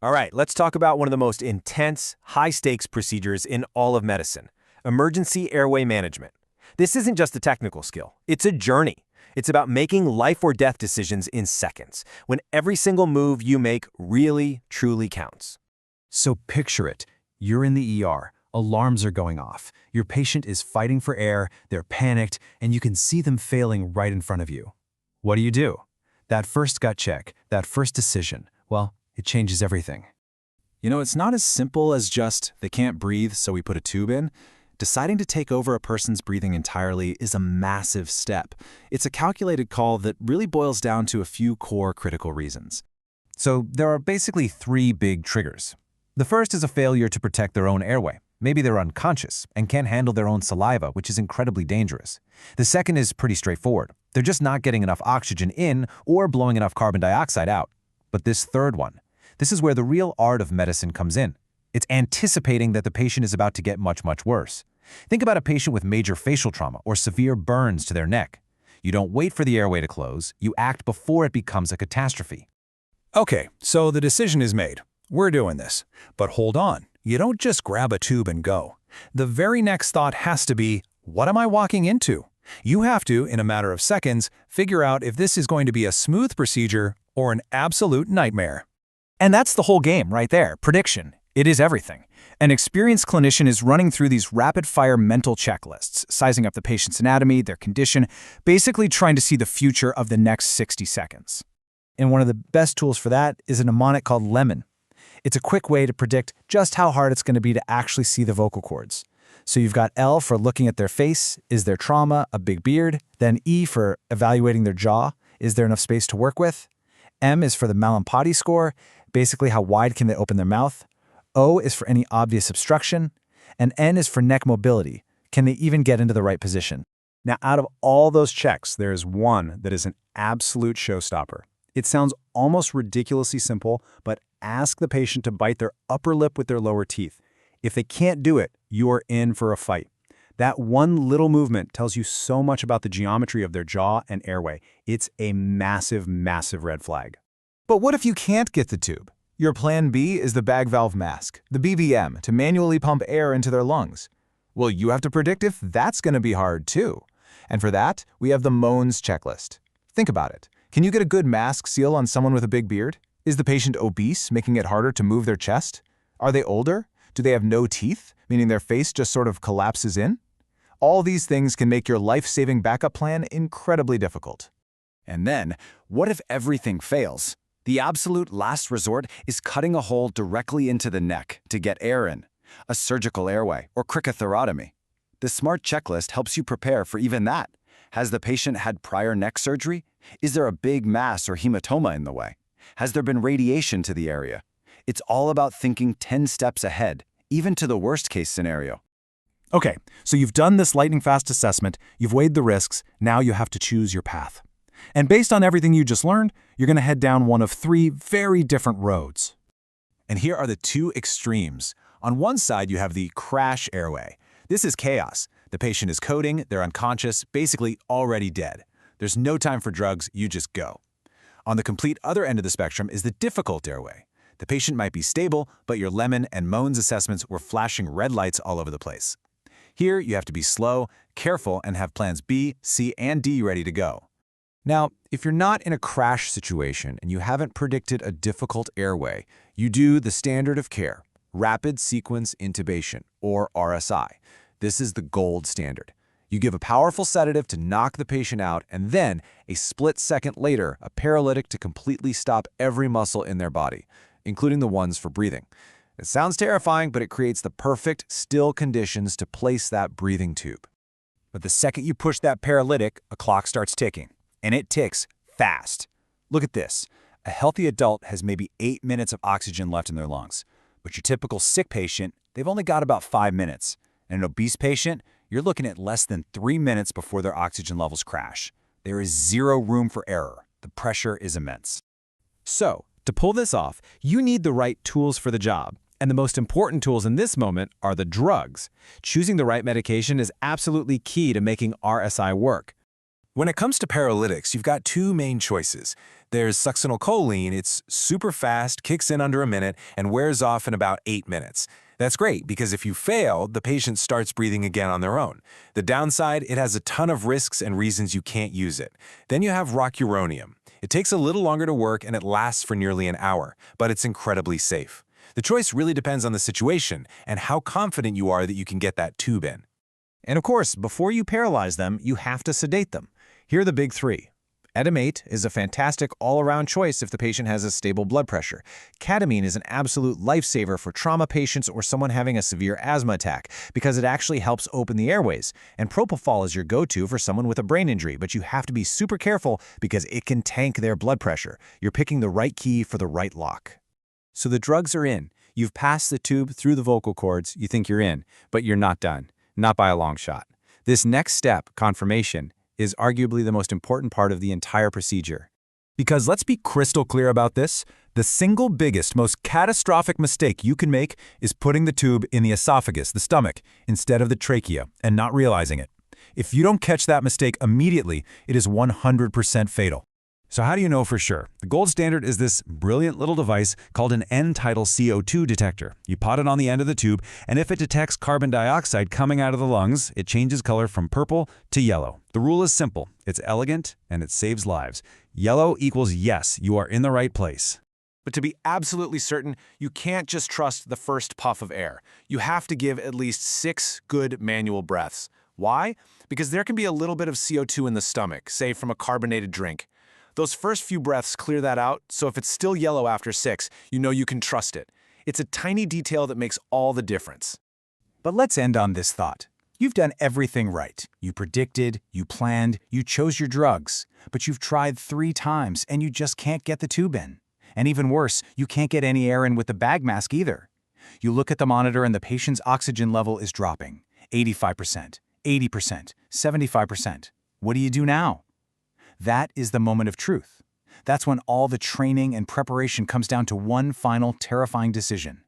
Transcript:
All right, let's talk about one of the most intense, high-stakes procedures in all of medicine, emergency airway management. This isn't just a technical skill, it's a journey. It's about making life or death decisions in seconds, when every single move you make really, truly counts. So picture it. You're in the ER. Alarms are going off. Your patient is fighting for air, they're panicked, and you can see them failing right in front of you. What do? That first gut check, that first decision, well, it changes everything. It's not as simple as just, they can't breathe, so we put a tube in. Deciding to take over a person's breathing entirely is a massive step. It's a calculated call that really boils down to a few core critical reasons. So there are basically three big triggers. The first is a failure to protect their own airway. Maybe they're unconscious and can't handle their own saliva, which is incredibly dangerous. The second is pretty straightforward. They're just not getting enough oxygen in or blowing enough carbon dioxide out. But this third one, this is where the real art of medicine comes in. It's anticipating that the patient is about to get much, much worse. Think about a patient with major facial trauma or severe burns to their neck. You don't wait for the airway to close, you act before it becomes a catastrophe. Okay, so the decision is made. We're doing this. But hold on, you don't just grab a tube and go. The very next thought has to be, what am I walking into? You have to, in a matter of seconds, figure out if this is going to be a smooth procedure or an absolute nightmare. And that's the whole game right there, prediction. It is everything. An experienced clinician is running through these rapid-fire mental checklists, sizing up the patient's anatomy, their condition, basically trying to see the future of the next 60 seconds. And one of the best tools for that is a mnemonic called Lemon. It's a quick way to predict just how hard it's going to be to actually see the vocal cords. So you've got L for looking at their face, is there trauma, a big beard? Then E for evaluating their jaw, is there enough space to work with? M is for the Malampati score, basically how wide can they open their mouth? O is for any obvious obstruction, and N is for neck mobility. Can they even get into the right position? Now, out of all those checks, there is one that is an absolute showstopper. It sounds almost ridiculously simple, but ask the patient to bite their upper lip with their lower teeth. If they can't do it, you are in for a fight. That one little movement tells you so much about the geometry of their jaw and airway. It's a massive, massive red flag. But what if you can't get the tube? Your plan B is the bag valve mask, the BVM, to manually pump air into their lungs. Well, you have to predict if that's going to be hard too. And for that, we have the MngMnt checklist. Think about it. Can you get a good mask seal on someone with a big beard? Is the patient obese, making it harder to move their chest? Are they older? Do they have no teeth, meaning their face just sort of collapses in? All these things can make your life-saving backup plan incredibly difficult. And then, what if everything fails? The absolute last resort is cutting a hole directly into the neck to get air in, a surgical airway or cricothyrotomy. The SMART checklist helps you prepare for even that. Has the patient had prior neck surgery? Is there a big mass or hematoma in the way? Has there been radiation to the area? It's all about thinking 10 steps ahead, even to the worst-case scenario. Okay, so you've done this lightning-fast assessment, you've weighed the risks, now you have to choose your path. And based on everything you just learned, you're going to head down one of three very different roads. And here are the two extremes. On one side, you have the crash airway. This is chaos. The patient is coding, they're unconscious, basically already dead. There's no time for drugs, you just go. On the complete other end of the spectrum is the difficult airway. The patient might be stable, but your Lemon and MngMnt assessments were flashing red lights all over the place. Here, you have to be slow, careful, and have plans B, C, and D ready to go. Now, if you're not in a crash situation and you haven't predicted a difficult airway, you do the standard of care, rapid sequence intubation, or RSI. This is the gold standard. You give a powerful sedative to knock the patient out, and then, a split second later, a paralytic to completely stop every muscle in their body, including the ones for breathing. It sounds terrifying, but it creates the perfect, still conditions to place that breathing tube. But the second you push that paralytic, a clock starts ticking. And it ticks fast. Look at this. A healthy adult has maybe 8 minutes of oxygen left in their lungs. But your typical sick patient, they've only got about 5 minutes. And an obese patient, you're looking at less than 3 minutes before their oxygen levels crash. There is zero room for error. The pressure is immense. So, to pull this off, you need the right tools for the job. And the most important tools in this moment are the drugs. Choosing the right medication is absolutely key to making RSI work. When it comes to paralytics, you've got two main choices. There's succinylcholine. It's super fast, kicks in under a minute, and wears off in about 8 minutes. That's great because if you fail, the patient starts breathing again on their own. The downside, it has a ton of risks and reasons you can't use it. Then you have rocuronium. It takes a little longer to work and it lasts for nearly an hour, but it's incredibly safe. The choice really depends on the situation and how confident you are that you can get that tube in. And of course, before you paralyze them, you have to sedate them. Here are the big three. Etomate is a fantastic all-around choice if the patient has a stable blood pressure. Ketamine is an absolute lifesaver for trauma patients or someone having a severe asthma attack because it actually helps open the airways. And propofol is your go-to for someone with a brain injury, but you have to be super careful because it can tank their blood pressure. You're picking the right key for the right lock. So the drugs are in. You've passed the tube through the vocal cords, you think you're in, but you're not done. Not by a long shot. This next step, confirmation, is arguably the most important part of the entire procedure. Because let's be crystal clear about this, the single biggest, most catastrophic mistake you can make is putting the tube in the esophagus, the stomach, instead of the trachea, and not realizing it. If you don't catch that mistake immediately, it is 100% fatal. So how do you know for sure? The gold standard is this brilliant little device called an end-tidal CO2 detector. You pot it on the end of the tube, and if it detects carbon dioxide coming out of the lungs, it changes color from purple to yellow. The rule is simple. It's elegant, and it saves lives. Yellow equals yes, you are in the right place. But to be absolutely certain, you can't just trust the first puff of air. You have to give at least 6 good manual breaths. Why? Because there can be a little bit of CO2 in the stomach, say from a carbonated drink. Those first few breaths clear that out, so if it's still yellow after 6, you know you can trust it. It's a tiny detail that makes all the difference. But let's end on this thought. You've done everything right. You predicted, you planned, you chose your drugs, but you've tried 3 times and you just can't get the tube in. And even worse, you can't get any air in with the bag mask either. You look at the monitor and the patient's oxygen level is dropping. 85%, 80%, 75%. What do you do now? That is the moment of truth. That's when all the training and preparation comes down to one final terrifying decision.